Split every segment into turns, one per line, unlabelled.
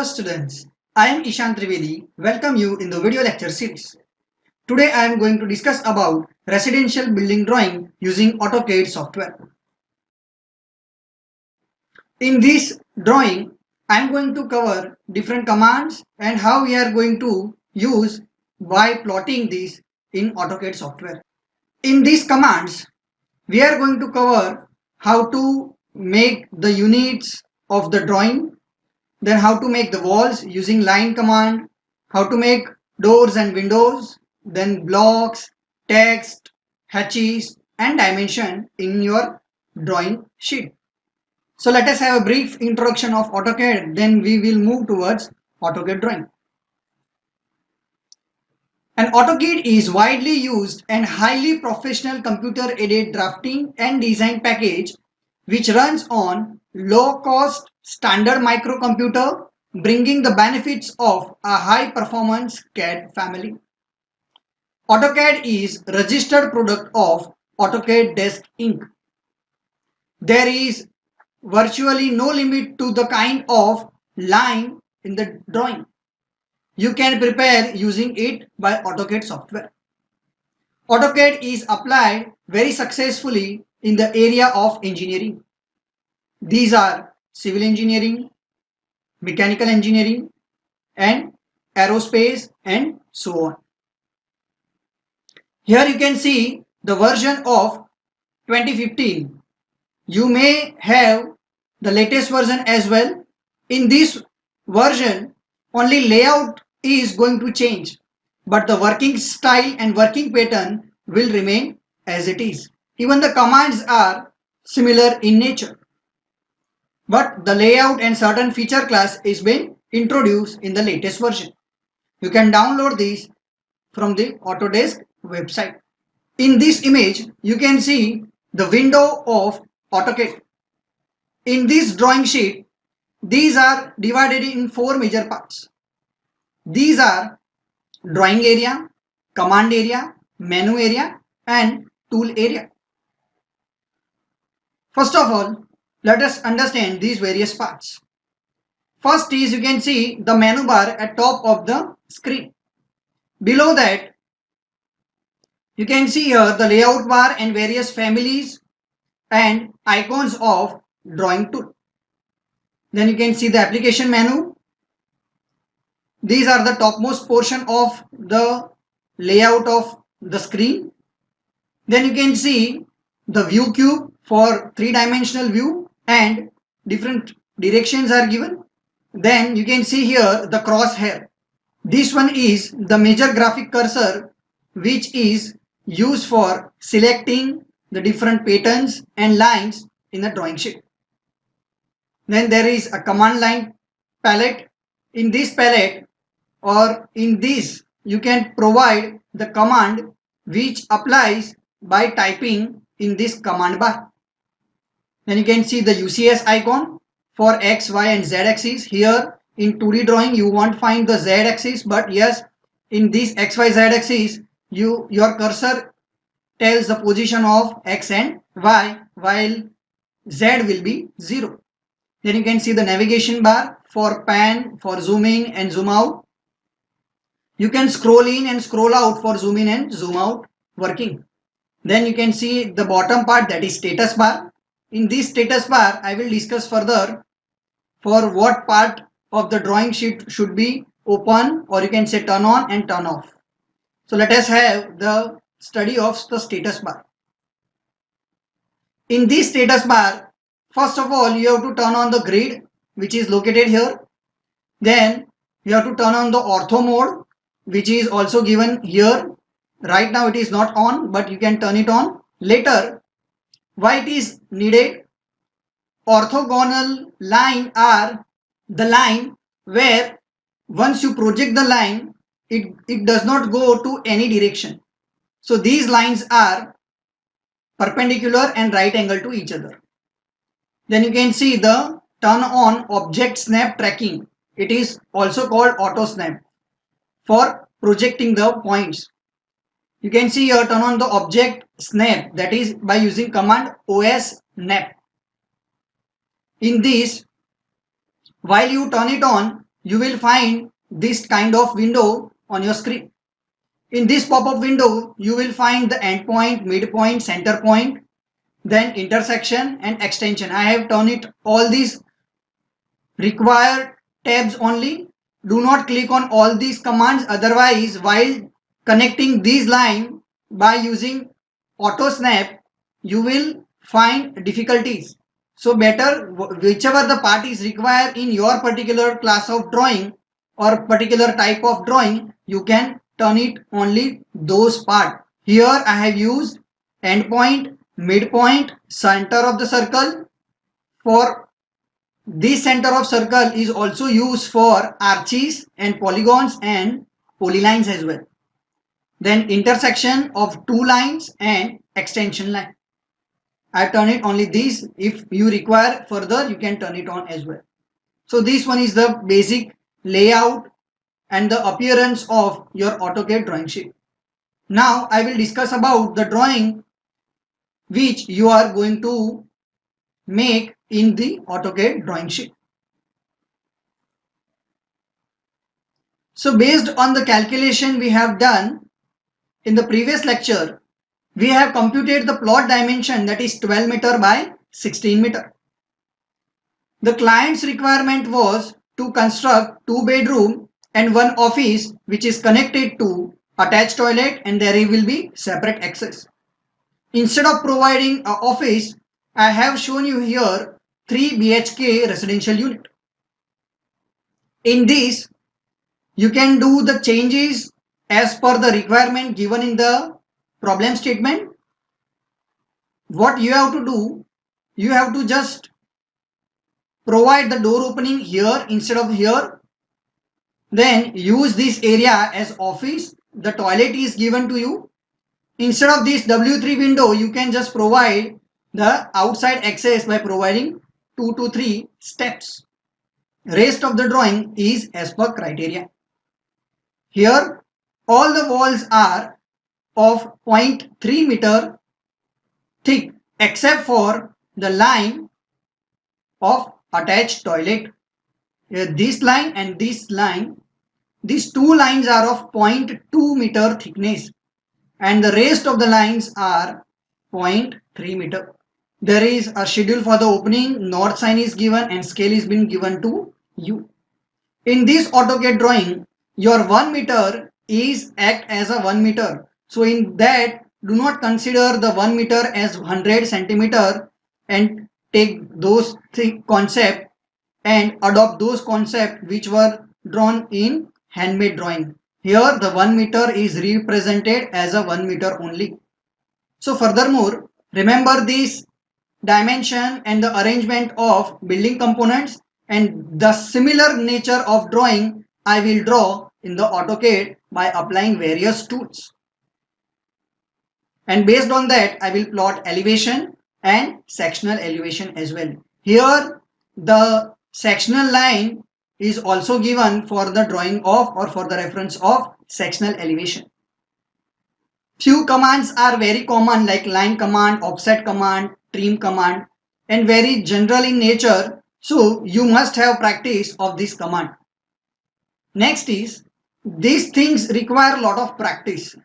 students, I am Ishan Trivedi. Welcome you in the video lecture series. Today I am going to discuss about residential building drawing using AutoCAD software. In this drawing, I am going to cover different commands and how we are going to use by plotting this in AutoCAD software. In these commands, we are going to cover how to make the units of the drawing, then how to make the walls using line command, how to make doors and windows, then blocks, text, hatches and dimension in your drawing sheet. So let us have a brief introduction of AutoCAD, then we will move towards AutoCAD drawing. An AutoCAD is widely used and highly professional computer-aided drafting and design package which runs on low-cost standard microcomputer, bringing the benefits of a high-performance CAD family. AutoCAD is registered product of AutoCAD Desk Inc. There is virtually no limit to the kind of line in the drawing you can prepare using it by AutoCAD software. AutoCAD is applied very successfully in the area of engineering. These are civil engineering, mechanical engineering, and aerospace and so on. Here you can see the version of 2015. You may have the latest version as well. In this version, only layout is going to change, but the working style and working pattern will remain as it is. Even the commands are similar in nature, but the layout and certain feature class is been introduced in the latest version. You can download this from the Autodesk website. In this image, you can see the window of AutoCAD. In this drawing sheet, these are divided in four major parts. These are drawing area, command area, menu area, and tool area. First of all, let us understand these various parts. First is you can see the menu bar at top of the screen. Below that, you can see here the layout bar and various families and icons of drawing tool. Then you can see the application menu. These are the topmost portion of the layout of the screen. Then you can see the view cube for three-dimensional view and different directions are given. Then you can see here the crosshair. This one is the major graphic cursor which is used for selecting the different patterns and lines in the drawing sheet. Then there is a command line palette. In this palette or in this you can provide the command which applies by typing in this command bar. Then you can see the UCS icon for X, Y and Z axis. Here in 2D drawing you won't find the Z axis, but yes, in this X, Y, Z axis your cursor tells the position of X and Y while Z will be 0. Then you can see the navigation bar for pan, for zoom in and zoom out. You can scroll in and scroll out for zoom in and zoom out working. Then you can see the bottom part, that is status bar. In this status bar, I will discuss further for what part of the drawing sheet should be open, or you can say turn on and turn off. So let us have the study of the status bar. In this status bar, first of all you have to turn on the grid which is located here. Then you have to turn on the ortho mode which is also given here. Right now it is not on, but you can turn it on later. Why it is needed? Orthogonal line are the line where once you project the line, it does not go to any direction. So these lines are perpendicular and right angle to each other. Then you can see the turn on object snap tracking. It is also called auto snap for projecting the points. You can see here turn on the object snap, that is by using command OS snap. In this, while you turn it on, you will find this kind of window on your screen. In this pop-up window, you will find the endpoint, midpoint, center point, then intersection and extension. I have turned it all these required tabs only. Do not click on all these commands, otherwise while connecting these lines by using auto snap you will find difficulties. So better whichever the part is required in your particular class of drawing or particular type of drawing, you can turn it only those part. Here I have used endpoint, midpoint, center of the circle. For this center of circle is also used for arches and polygons and polylines as well. Then intersection of two lines and extension line. I turn it only these. If you require further, you can turn it on as well. So this one is the basic layout and the appearance of your AutoCAD drawing sheet. Now I will discuss about the drawing which you are going to make in the AutoCAD drawing sheet. So based on the calculation we have done in the previous lecture, we have computed the plot dimension, that is 12 meter by 16 meter. The client's requirement was to construct 2 bedroom and 1 office which is connected to attached toilet, and there will be separate access. Instead of providing an office, I have shown you here 3 BHK residential unit. In this, you can do the changes as per the requirement given in the problem statement. What you have to do, you have to just provide the door opening here instead of here. Then use this area as office. The toilet is given to you. Instead of this W3 window, you can just provide the outside access by providing 2 to 3 steps. Rest of the drawing is as per criteria. Here, all the walls are of 0.3 meter thick except for the line of attached toilet. This line and this line, these two lines are of 0.2 meter thickness and the rest of the lines are 0.3 meter. There is a schedule for the opening, north sign is given and scale is been given to you. In this AutoCAD drawing, your 1 meter is act as a 1 meter. So in that, do not consider the 1 meter as 100 centimeter and take those concept and adopt those concepts which were drawn in handmade drawing. Here the 1 meter is represented as a 1 meter only. So furthermore, remember this dimension and the arrangement of building components, and the similar nature of drawing I will draw in the AutoCAD by applying various tools. And based on that, I will plot elevation and sectional elevation as well. Here, the sectional line is also given for the drawing of or for the reference of sectional elevation. Few commands are very common like line command, offset command, trim command, and very general in nature. So you must have practice of this command. Next is, these things require a lot of practice.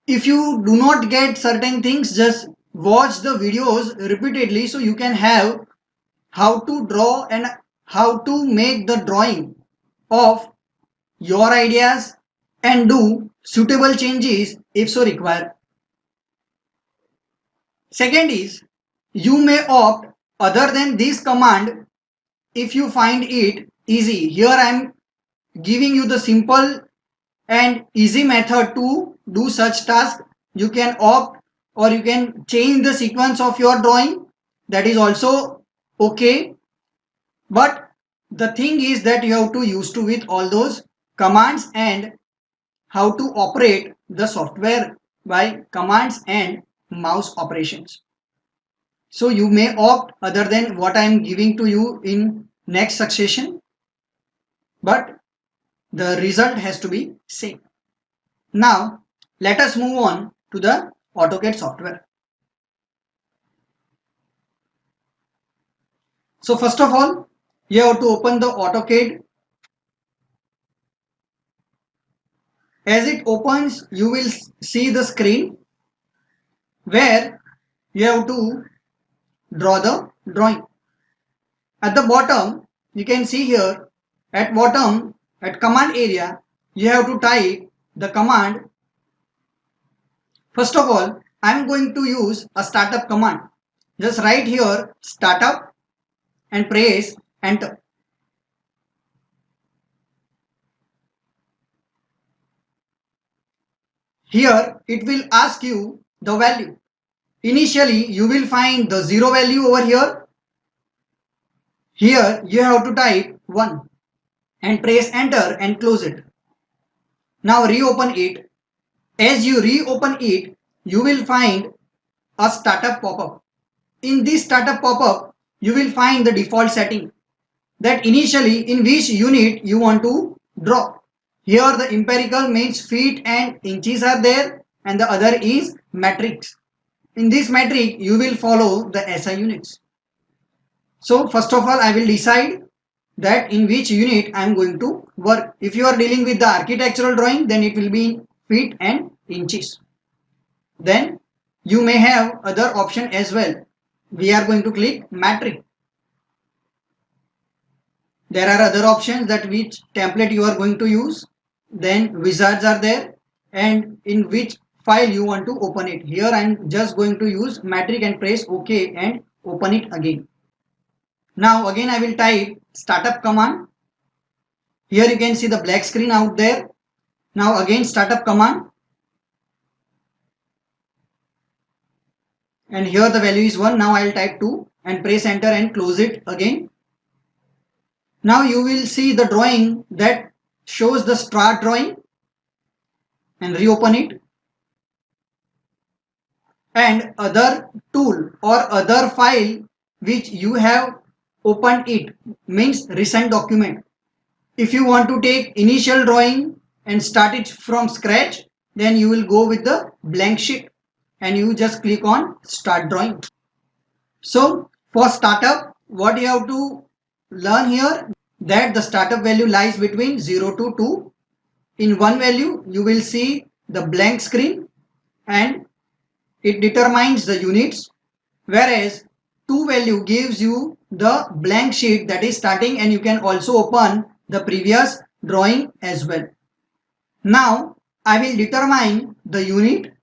If you do not get certain things, just watch the videos repeatedly so you can have how to draw and how to make the drawing of your ideas and do suitable changes if so required. Second is, you may opt other than this command if you find it easy. Here I am giving you the simple and easy method to do such task. You can opt or you can change the sequence of your drawing. That is also okay. But the thing is that you have to use to with all those commands and how to operate the software by commands and mouse operations. So you may opt other than what I am giving to you in next succession, but the result has to be same. Now let us move on to the AutoCAD software. So first of all, you have to open the AutoCAD As it opens, you will see the screen where you have to draw the drawing. At the bottom, you can see here at bottom at command area, you have to type the command. First of all, I am going to use a startup command. Just write here startup and press enter. Here it will ask you the value. Initially you will find the 0 value over here. Here you have to type 1 and press enter and close it. Now reopen it. As you reopen it, you will find a startup pop-up. In this startup pop-up, you will find the default setting that initially in which unit you want to draw. Here the empirical means feet and inches are there, and the other is metrics. In this metric, you will follow the SI units. So first of all, I will decide that in which unit I am going to work. If you are dealing with the architectural drawing, then it will be in feet and inches. Then you may have other option as well. We are going to click metric. There are other options that which template you are going to use. Then wizards are there, and in which file you want to open it. Here I am just going to use metric and press OK and open it again. Now again I will type startup command. Here you can see the black screen out there. Now again startup command. And here the value is 1. Now I will type 2 and press enter and close it again. Now you will see the drawing that shows the start drawing, and reopen it. And other tool or other file which you have opened it means recent document. If you want to take initial drawing and start it from scratch, then you will go with the blank sheet and you just click on start drawing. So for startup, what you have to learn here, that the startup value lies between 0 to 2. In one value you will see the blank screen and it determines the units, whereas 2 value gives you the blank sheet that is starting, and you can also open the previous drawing as well. Now I will determine the unit.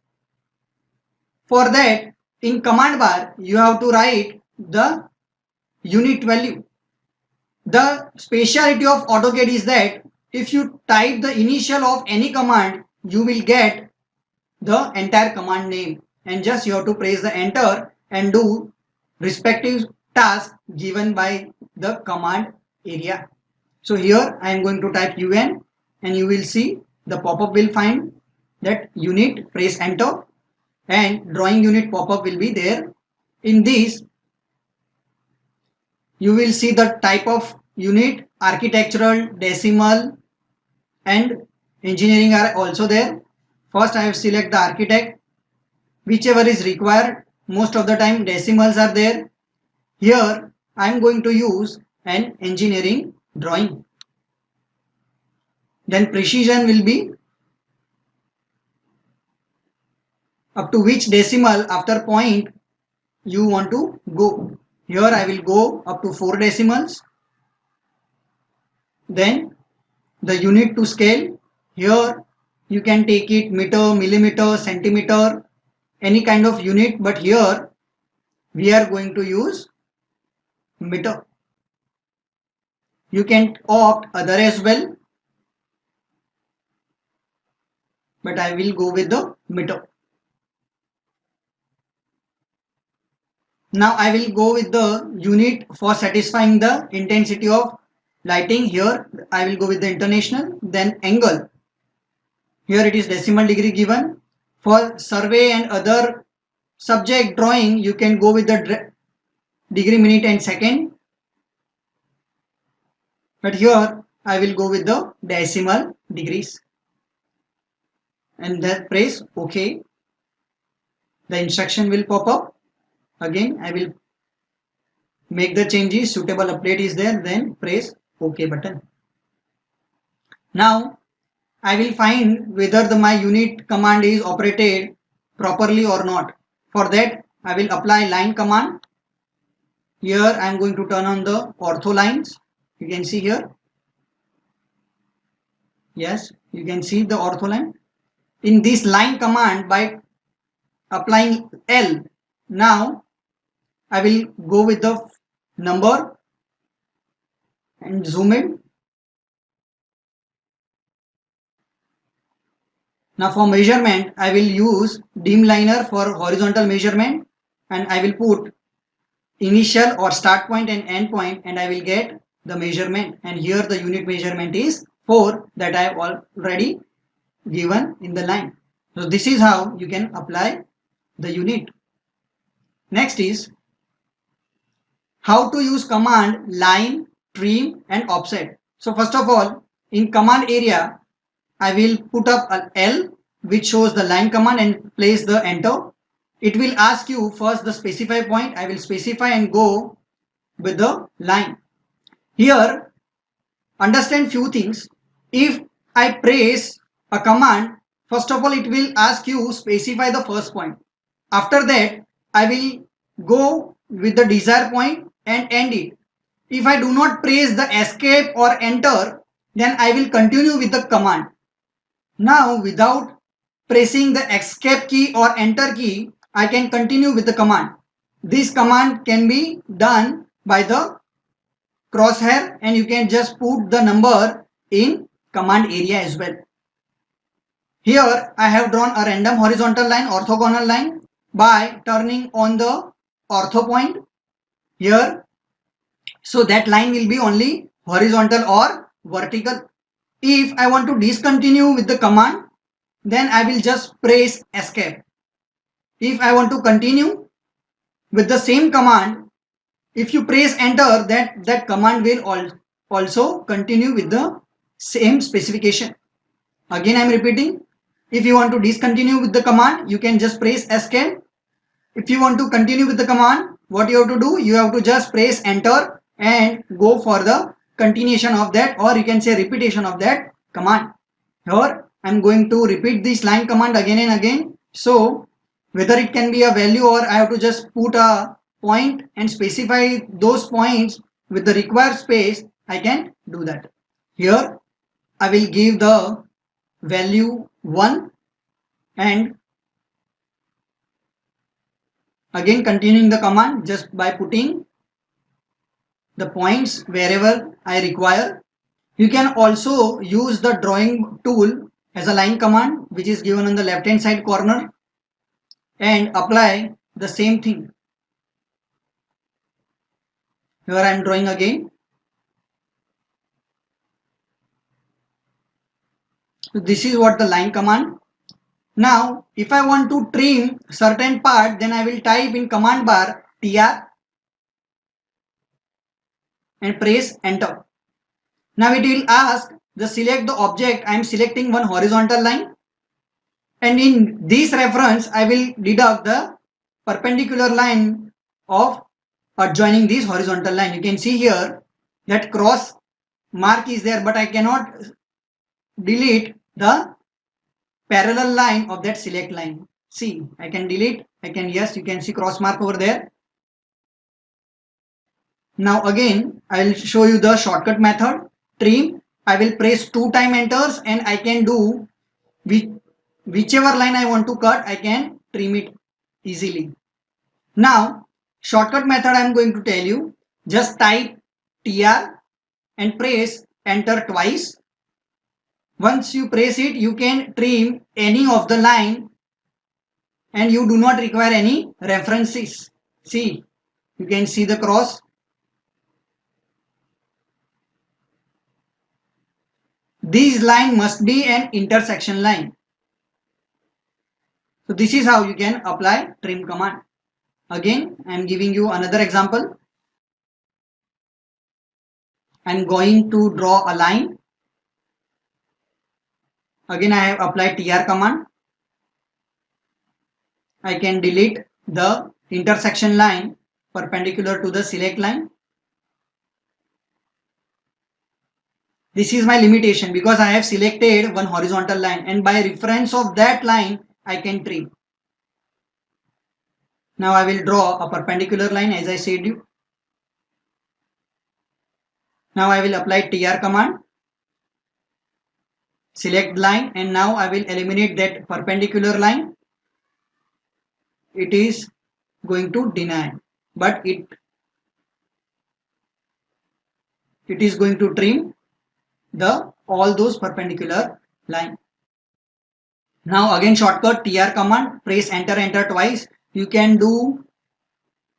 For that, in command bar you have to write the unit value. The speciality of AutoCAD is that if you type the initial of any command, you will get the entire command name, and just you have to press the enter and do respective task given by the command area. So here I am going to type UN, and you will see the pop-up will find that unit, press enter, and drawing unit pop-up will be there. In this you will see the type of unit, architectural, decimal and engineering are also there. First I have select the architect, whichever is required. Most of the time decimals are there. Here I am going to use an engineering drawing. Then precision will be up to which decimal after point you want to go. Here I will go up to 4 decimals. Then the unit to scale, here you can take it meter, millimeter, centimeter, any kind of unit, but here we are going to use meter. You can opt other as well, but I will go with the meter. Now I will go with the unit for satisfying the intensity of lighting. Here I will go with the international. Then angle, here it is decimal degree given. For survey and other subject drawing, you can go with the degree, minute and second, but here I will go with the decimal degrees, and then press OK. The instruction will pop up. Again I will make the changes, suitable update is there, then press OK button. Now I will find whether my unit command is operated properly or not. For that, I will apply line command. Here I am going to turn on the ortho lines. You can see here. Yes, you can see the ortho line. In this line command, by applying L, now I will go with the number and zoom in. Now for measurement, I will use dim liner for horizontal measurement, and I will put initial or start point and end point, and I will get the measurement, and here the unit measurement is 4 that I have already given in the line. So this is how you can apply the unit. Next is how to use command line, trim and offset. So first of all, in command area, I will put up an L which shows the line command and place the enter. It will ask you first the specify point. I will specify and go with the line. Here, understand few things. If I press a command, first of all it will ask you specify the first point. After that, I will go with the desired point and end it. If I do not press the escape or enter, then I will continue with the command. Now without pressing the escape key or enter key, I can continue with the command. This command can be done by the crosshair, and you can just put the number in command area as well. Here I have drawn a random horizontal line, orthogonal line, by turning on the ortho point here. So that line will be only horizontal or vertical. If I want to discontinue with the command, then I will just press escape. If I want to continue with the same command, if you press enter, that command will also continue with the same specification. Again I am repeating, if you want to discontinue with the command, you can just press escape. If you want to continue with the command, what you have to do, you have to just press enter and go for the continuation of that, or you can say repetition of that command. Here I am going to repeat this line command again and again. So whether it can be a value or I have to just put a point and specify those points with the required space, I can do that. Here I will give the value 1 and again continuing the command just by putting the points wherever I require. You can also use the drawing tool as a line command which is given on the left hand side corner and apply the same thing. Here I am drawing again. So this is what the line command. Now if I want to trim certain part, then I will type in command bar tr and press enter. Now it will ask the select the object. I am selecting one horizontal line, and in this reference I will deduct the perpendicular line of adjoining this horizontal line. You can see here that cross mark is there, but I cannot delete the parallel line of that select line. See, I can delete, yes, you can see cross mark over there. Now again I will show you the shortcut method. Trim, I will press 2 times enters and I can do whichever line I want to cut, I can trim it easily. Now shortcut method I am going to tell you. Just type tr and press enter twice. Once you press it, you can trim any of the line and you do not require any references. See, you can see the cross. This line must be an intersection line. So this is how you can apply trim command. Again, I am giving you another example. I am going to draw a line. Again, I have applied tr command. I can delete the intersection line perpendicular to the select line. This is my limitation because I have selected one horizontal line and by reference of that line I can trim. Now I will draw a perpendicular line as I said you. Now I will apply TR command, select line, and now I will eliminate that perpendicular line. It is going to deny, but it is going to trim the all those perpendicular line. Now again shortcut TR command, press enter twice. You can do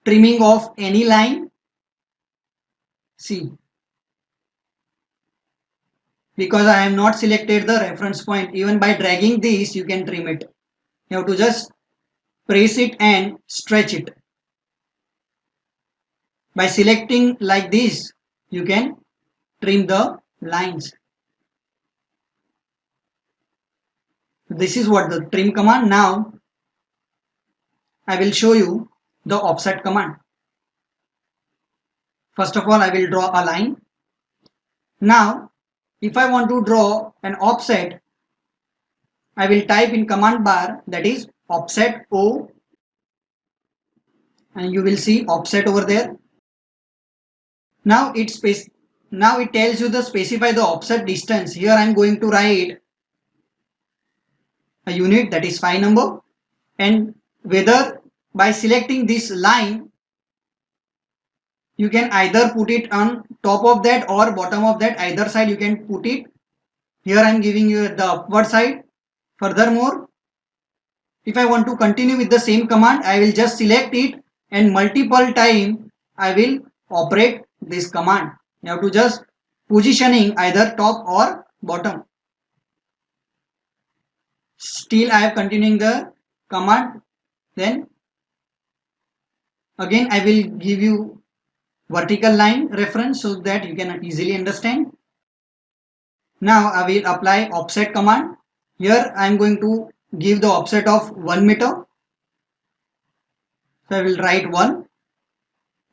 trimming of any line. See, because I have not selected the reference point, even by dragging this you can trim it. You have to just press it and stretch it. By selecting like this you can trim the lines. This is what the trim command. Now I will show you the offset command. First of all, I will draw a line. Now if I want to draw an offset, I will type in command bar, that is offset O, and you will see offset over there. Now it tells you to specify the offset distance. Here I am going to write a unit, that is 5 number, and whether by selecting this line you can either put it on top of that or bottom of that, either side you can put it. Here I am giving you the upward side. Furthermore, if I want to continue with the same command, I will just select it and multiple time I will operate this command. You have to just positioning either top or bottom. Still I am continuing the command. Then again I will give you vertical line reference so that you can easily understand. Now I will apply offset command. Here I am going to give the offset of 1 meter. So I will write 1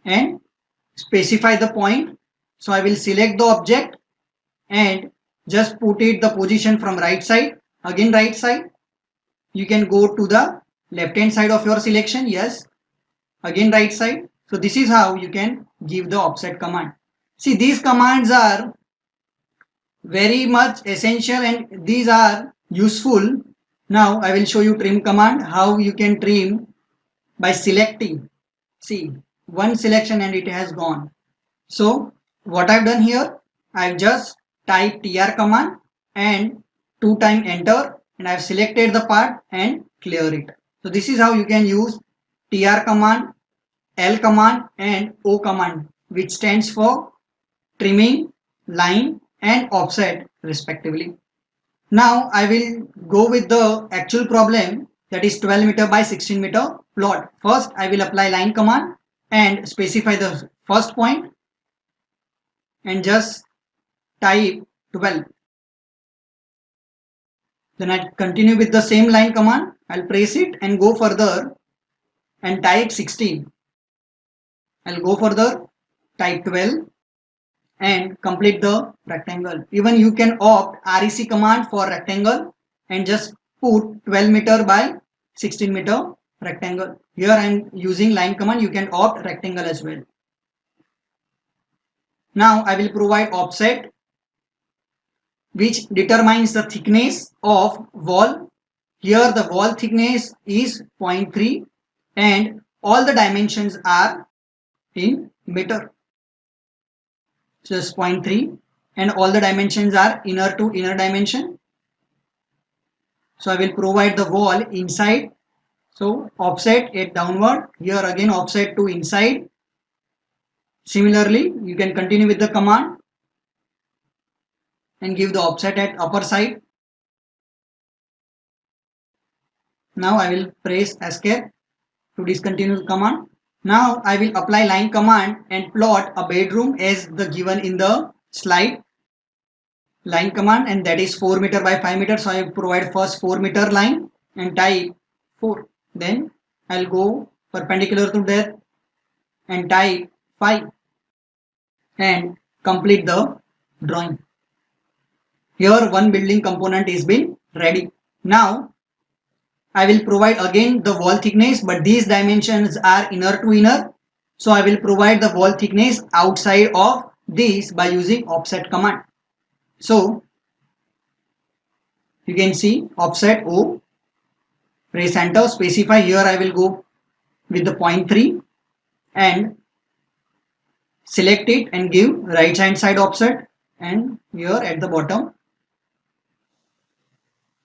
and specify the point. So I will select the object and just put it the position from right side. Again right side. You can go to the left hand side of your selection. Yes. Again right side. So this is how you can give the offset command. See, these commands are very much essential and these are useful. Now I will show you trim command, how you can trim by selecting. See, one selection and it has gone. So what I've done here, I've just typed TR command and 2 times enter, and I've selected the part and clear it. So this is how you can use TR command, L command and O command, which stands for trimming, line and offset respectively. Now I will go with the actual problem, that is 12 meter by 16 meter plot. First I will apply line command and specify the first point and just type 12. Then I continue with the same line command. I'll press it and go further and type 16. I'll go further, type 12 and complete the rectangle. Even you can opt REC command for rectangle and just put 12 meter by 16 meter rectangle. Here I am using line command. You can opt rectangle as well. Now I will provide offset, which determines the thickness of wall. Here the wall thickness is 0.3 and all the dimensions are in meter. So it's 0.3 and all the dimensions are inner to inner dimension. So I will provide the wall inside. So offset it downward. Here again offset to inside. Similarly, you can continue with the command and give the offset at upper side. Now I will press escape to discontinue the command. Now I will apply line command and plot a bedroom as the given in the slide. Line command, and that is 4 meter by 5 meter. So I will provide first 4 meter line and type 4. Then I'll go perpendicular to that and type 5 and complete the drawing. Here one building component is been ready. Now I will provide again the wall thickness, but these dimensions are inner to inner. So I will provide the wall thickness outside of this by using offset command. So you can see offset O, press enter, specify. Here I will go with the 0.3 and select it and give right hand side offset, and here at the bottom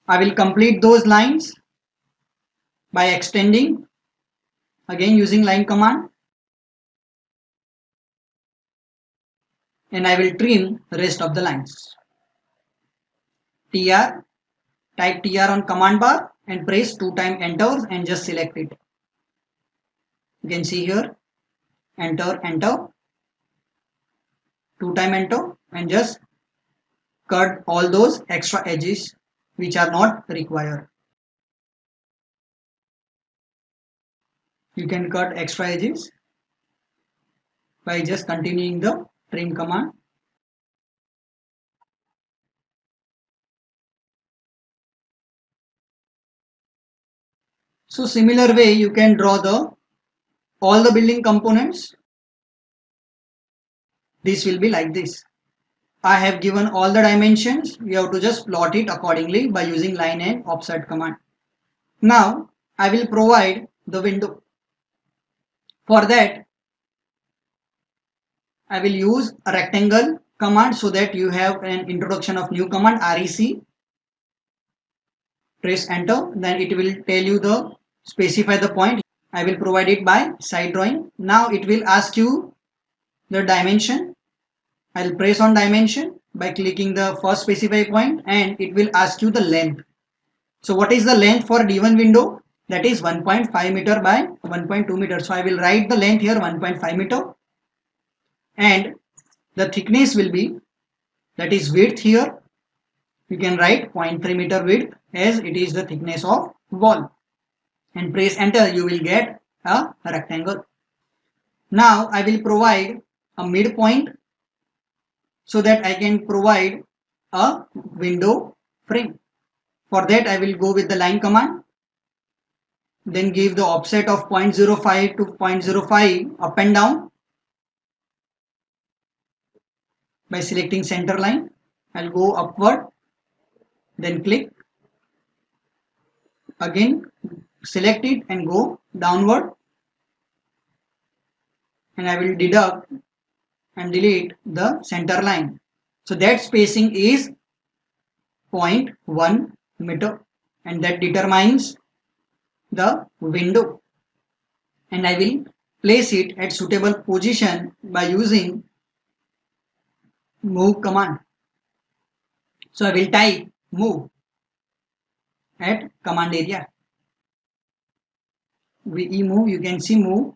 I will complete those lines by extending again using line command, and I will trim the rest of the lines. TR, type TR on command bar and press 2 times enter and just select it. You can see here enter, 2 times enter, and just cut all those extra edges which are not required. You can cut extra edges by just continuing the trim command. So similar way you can draw the all the building components. This will be like this. I have given all the dimensions. You have to just plot it accordingly by using line and offset command. Now I will provide the window. For that I will use a rectangle command, so that you have an introduction of new command REC. Press enter, then it will tell you the specify the point. I will provide it by side drawing. Now it will ask you the dimension. I'll press on dimension by clicking the first specify point, and it will ask you the length. So what is the length for D1 window? That is 1.5 meter by 1.2 meter. So I will write the length here 1.5 meter, and the thickness will be, that is width here. You can write 0.3 meter width as it is the thickness of wall, and press enter. You will get a rectangle. Now I will provide a midpoint so that I can provide a window frame. For that I will go with the line command, then give the offset of 0.05 to 0.05 up and down by selecting center line. I'll go upward, then click, again select it and go downward, and I will deduct and delete the center line. So that spacing is 0.1 meter, and that determines the window, and I will place it at suitable position by using move command. So I will type move at command area. We move, you can see move,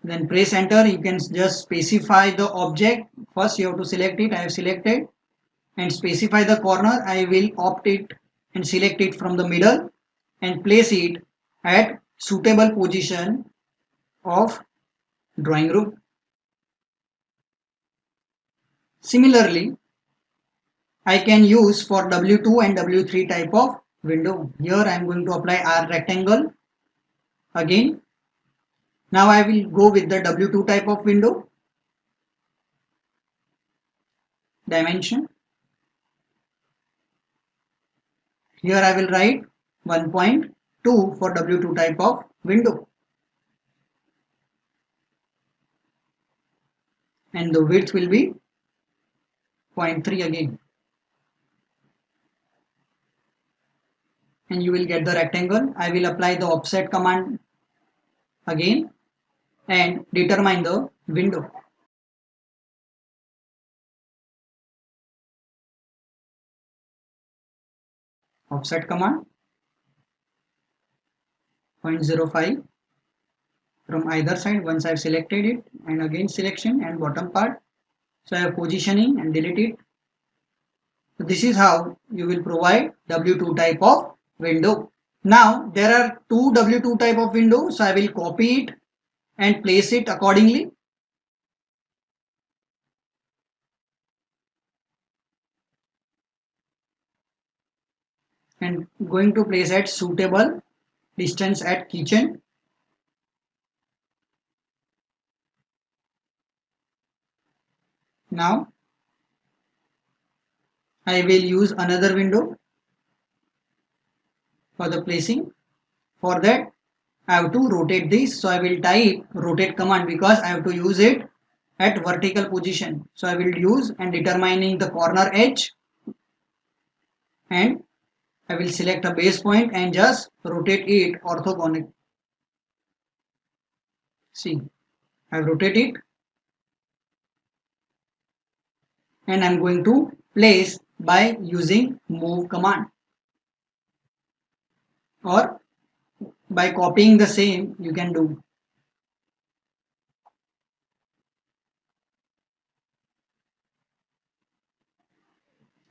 then press enter. You can just specify the object. First you have to select it. I have selected, and specify the corner. I will opt it and select it from the middle and place it at suitable position of drawing room. Similarly, I can use for W2 and W3 type of window. Here I am going to apply R rectangle again. Now I will go with the W2 type of window. Dimension. Here I will write 1.2 for W2 type of window, and the width will be 0.3 again, and you will get the rectangle. I will apply the offset command again and determine the window. Offset command 0.05 from either side once I have selected it, and again selection and bottom part. So I have positioning and delete it. So this is how you will provide W2 type of window. Now there are two W2 type of window, so I will copy it and place it accordingly. and going to place at suitable distance at kitchen. Now I will use another window for the placing. For that I have to rotate this, so I will type rotate command because I have to use it at vertical position. So I will use and determining the corner edge, and I will select a base point and just rotate it orthogonic. See, I have rotated it, and I am going to place by using move command, or by copying the same you can do.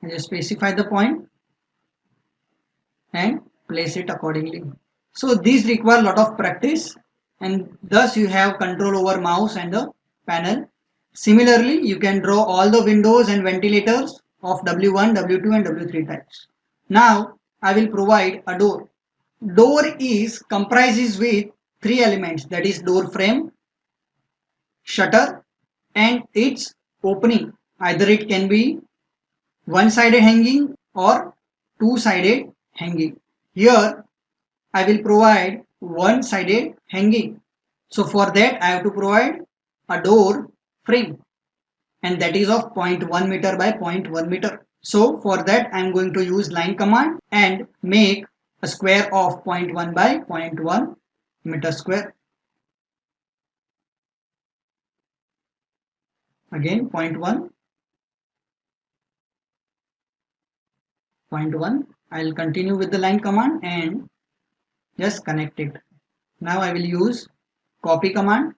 I just specify the point and place it accordingly. So these require a lot of practice, and thus you have control over mouse and the panel. Similarly, you can draw all the windows and ventilators of W1, W2 and W3 types. Now I will provide a door. Door is comprises with three elements, that is door frame, shutter and its opening. Either it can be one-sided hanging or two-sided hanging. Here I will provide one-sided hanging. So for that I have to provide a door frame, and that is of 0.1 meter by 0.1 meter. So for that I am going to use line command and make a square of 0.1 by 0.1 meter square. Again 0.1, 0.1. I will continue with the line command and just connect it. Now I will use copy command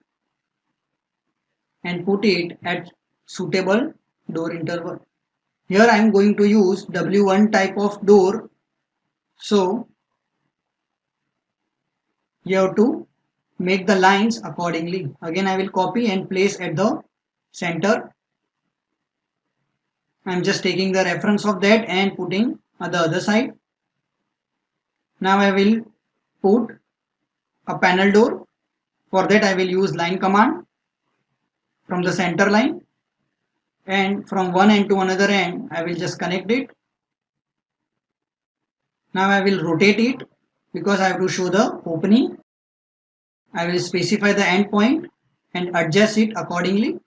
and put it at suitable door interval. Here I am going to use W1 type of door, so you have to make the lines accordingly. Again I will copy and place at the center. I am just taking the reference of that and putting on the other side. Now I will put a panel door. For that I will use line command from the center line, and from one end to another end I will just connect it. Now I will rotate it because I have to show the opening. I will specify the end point and adjust it accordingly.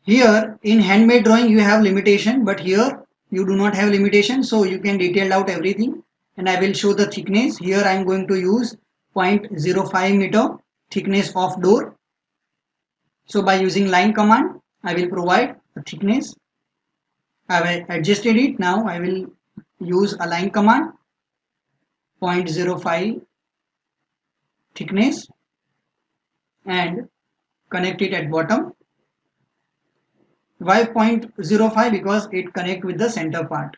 Here in handmade drawing you have limitation, but here you do not have limitation, so you can detail out everything. And I will show the thickness. Here I am going to use 0.05 meter thickness of door. So by using line command I will provide a thickness. I have adjusted it. Now I will use a line command 0.05 thickness and connect it at bottom. Why 0.05? Because it connect with the center part.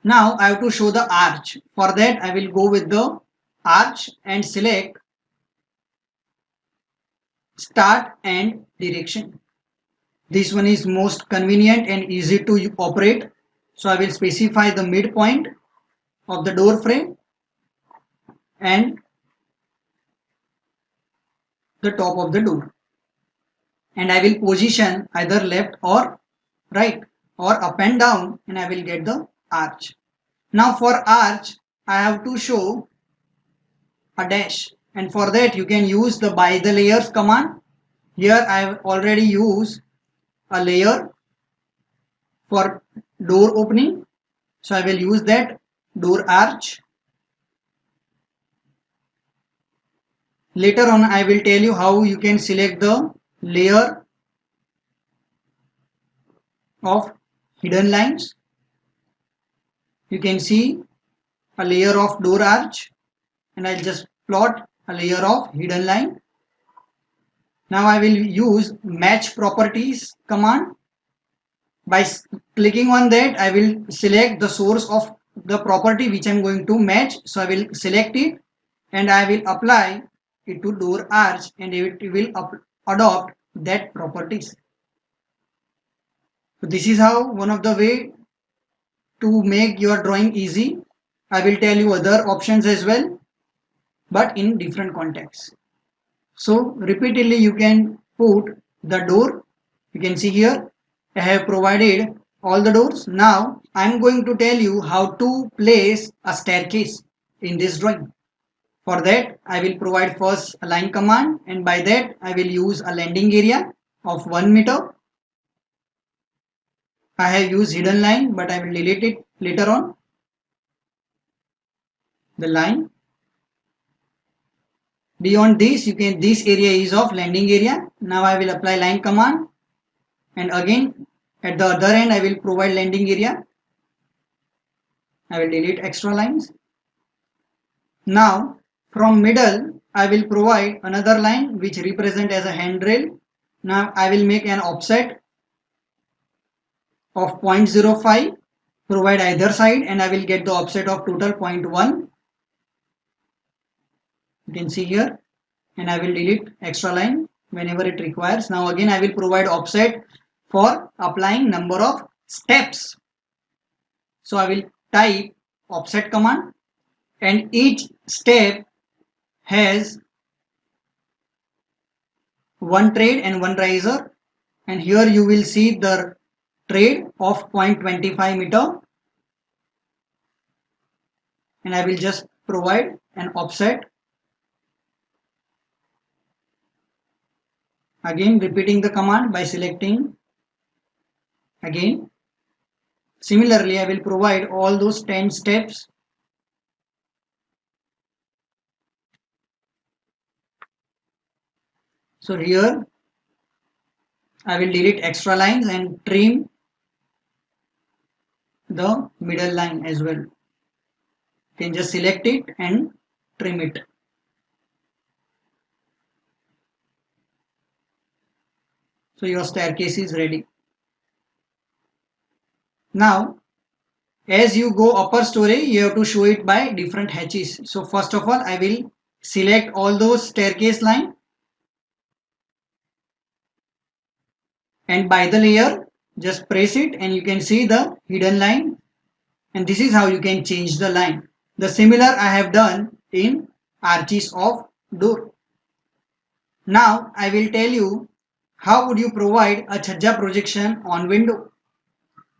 Now I have to show the arch. For that I will go with the arch and select start and direction. This one is most convenient and easy to operate. So I will specify the midpoint of the door frame and the top of the door, and I will position either left or right or up and down, and I will get the arch. Now for arch I have to show a dash, and for that you can use the by the layers command. Here I have already used a layer for door opening, so I will use that door arch. Later on I will tell you how you can select the layer of hidden lines. You can see a layer of door arch, and I'll just plot a layer of hidden line. Now I will use match properties command. By clicking on that I will select the source of the property which I am going to match. So I will select it and I will apply it to door arch, and it will adopt that properties. So this is how one of the way to make your drawing easy. I will tell you other options as well, but in different contexts. So repeatedly you can put the door. You can see here I have provided all the doors. Now I am going to tell you how to place a staircase in this drawing. For that I will provide first a line command, and by that I will use a landing area of 1 meter. I have used hidden line, but I will delete it later on. The line. Beyond this, this area is of landing area. Now I will apply line command, and again at the other end I will provide landing area. I will delete extra lines. Now from middle I will provide another line which represent as a handrail. Now I will make an offset of 0.05, provide either side, and I will get the offset of total 0.1. You can see here, and I will delete extra line whenever it requires. Now again I will provide offset for applying number of steps. So I will type offset command, and each step has one trade and one riser, and here you will see the trade of 0.25 meter, and I will just provide an offset. Again repeating the command by selecting again. Similarly I will provide all those 10 steps. So here I will delete extra lines and trim the middle line as well. You can just select it and trim it. So your staircase is ready. Now as you go upper story, you have to show it by different hatches. So first of all I will select all those staircase line, and by the layer just press it and you can see the hidden line, and this is how you can change the line. The similar I have done in arches of door. Now I will tell you how would you provide a chhajja projection on window.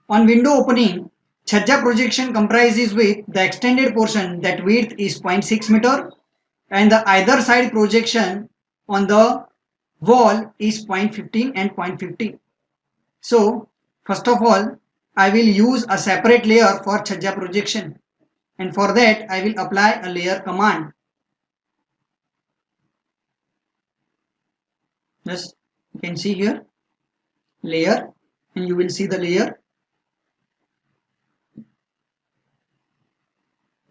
On window opening, chhajja projection comprises with the extended portion that width is 0.6 meter, and the either side projection on the wall is 0.15 and 0.50. So first of all I will use a separate layer for chhajja projection, and for that I will apply a layer command. Just you can see here layer, and you will see the layer.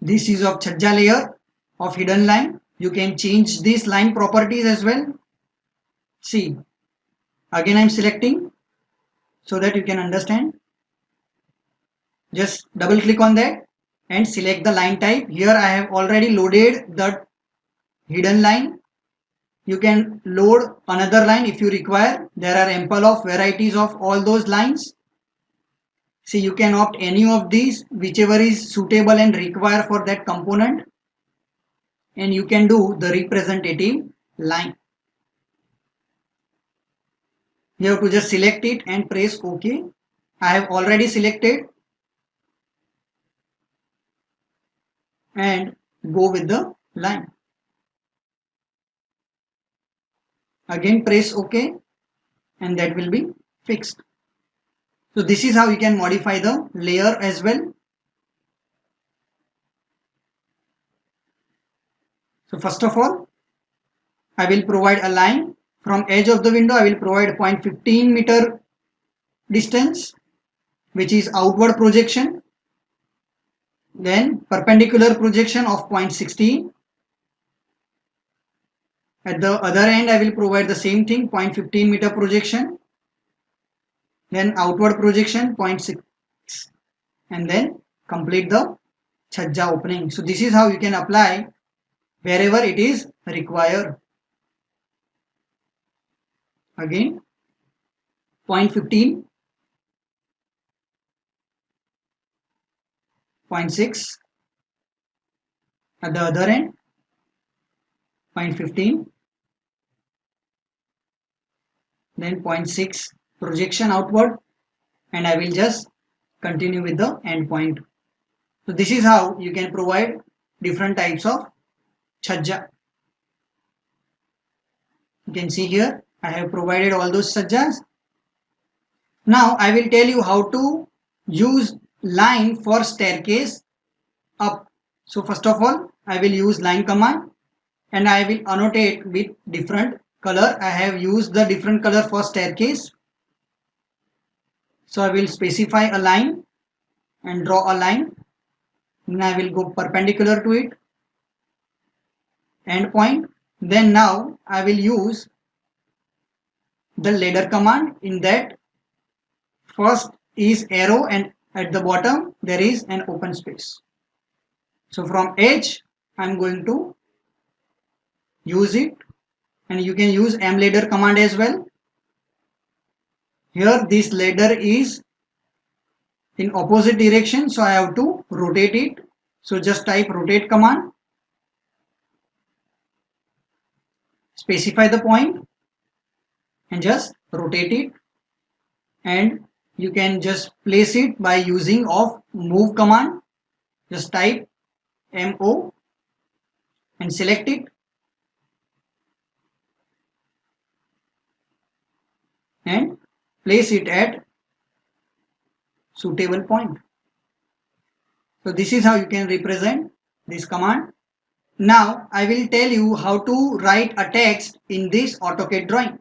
This is of chhajja layer of hidden line. You can change these line properties as well. See, again I am selecting so that you can understand. Just double click on that and select the line type. Here I have already loaded the hidden line. You can load another line if you require. There are ample of varieties of all those lines. See, you can opt any of these, whichever is suitable and required for that component, and you can do the representative line. You have to just select it and press OK. I have already selected and go with the line. Again press OK, and that will be fixed. So this is how you can modify the layer as well. So first of all I will provide a line from edge of the window. I will provide 0.15 meter distance, which is outward projection. Then perpendicular projection of 0.16. At the other end I will provide the same thing, 0.15 meter projection. Then outward projection 0.6, and then complete the chhajja opening. So this is how you can apply wherever it is required. Again 0.15 0.6 at the other end, 0.15, then 0.6 projection outward, and I will just continue with the endpoint. So this is how you can provide different types of chhajja. You can see here I have provided all those chhajjas. Now I will tell you how to use line for staircase up. So first of all, I will use line command and I will annotate with different color. I have used the different color for staircase. So I will specify a line and draw a line. Then I will go perpendicular to it, endpoint. Then now I will use the ladder command. In that, first is arrow and at the bottom there is an open space. So from edge I am going to use it, and you can use mladder command as well. Here this ladder is in opposite direction, so I have to rotate it. So just type rotate command, specify the point and just rotate it, and you can just place it by using of move command. Just type MO and select it and place it at suitable point. So this is how you can represent this command. Now I will tell you how to write a text in this AutoCAD drawing.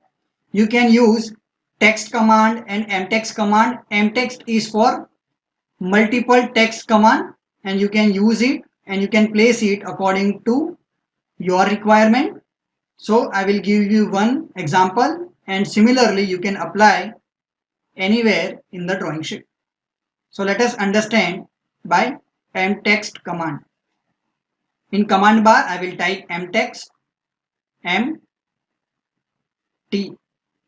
You can use text command and mtext command. Mtext is for multiple text command, and you can use it and you can place it according to your requirement. So I will give you one example, and similarly you can apply anywhere in the drawing sheet. So let us understand by mtext command. In command bar I will type mtext mt,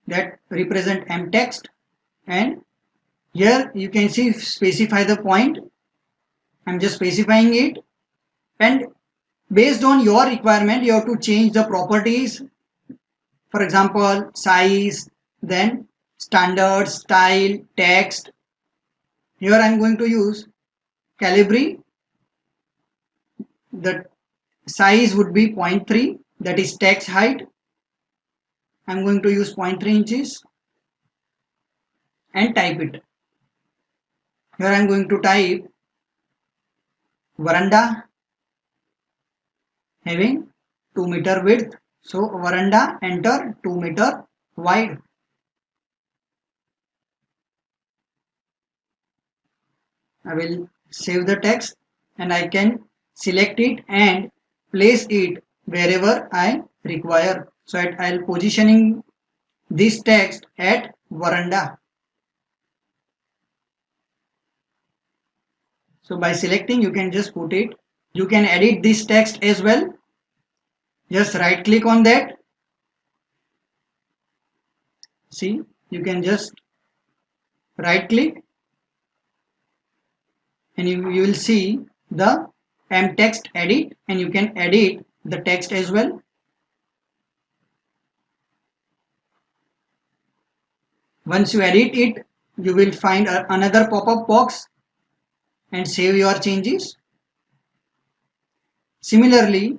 that represent mtext, and here you can see specify the point. I'm just specifying it, and based on your requirement you have to change the properties. For example, size, then standard, style, text. Here I'm going to use Calibri. The size would be 0.3, that is text height. I'm going to use 0.3 inches and type it. Here I'm going to type veranda having 2 meter width. So veranda, enter, 2 meter wide. I will save the text and I can select it and place it wherever I require. So I'll positioning this text at veranda. So by selecting you can just put it. You can edit this text as well. Just right click on that. See, you can just right click and you will see the mtext edit, and you can edit the text as well. Once you edit it, you will find another pop-up box and save your changes. Similarly,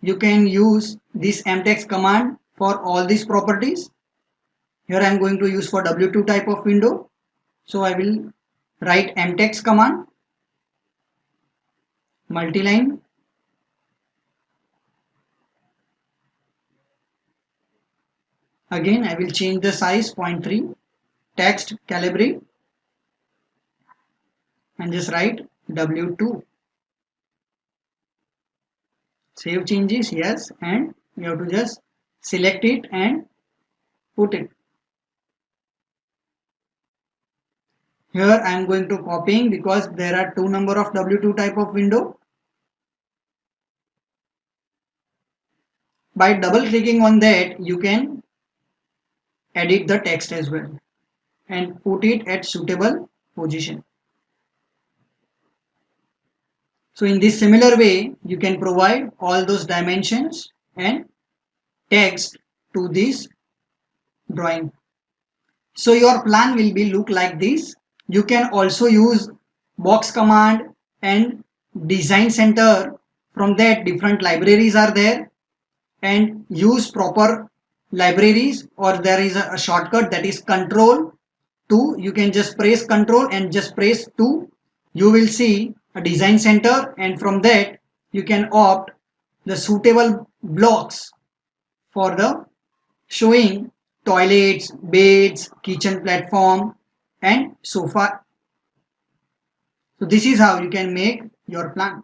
you can use this mtext command for all these properties. Here I am going to use for W2 type of window. So I will write mtext command, multiline, again I will change the size 0.3, text Calibri, and just write W2. Save changes, yes, and you have to just select it and put it. Here I am going to copying because there are two number of W2 type of window. By double clicking on that you can edit the text as well and put it at suitable position. So in this similar way, you can provide all those dimensions and text to this drawing. So your plan will be look like this. You can also use box command and design center. From that, different libraries are there, and use proper libraries, or there is a shortcut that is control 2. You can just press control and just press 2. You will see a design center, and from that you can opt the suitable blocks for the showing toilets, beds, kitchen platform and sofa. So this is how you can make your plan.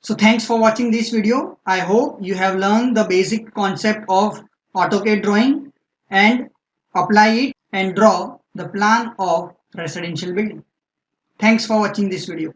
So thanks for watching this video. I hope you have learned the basic concept of AutoCAD drawing and apply it and draw the plan of residential building. Thanks for watching this video.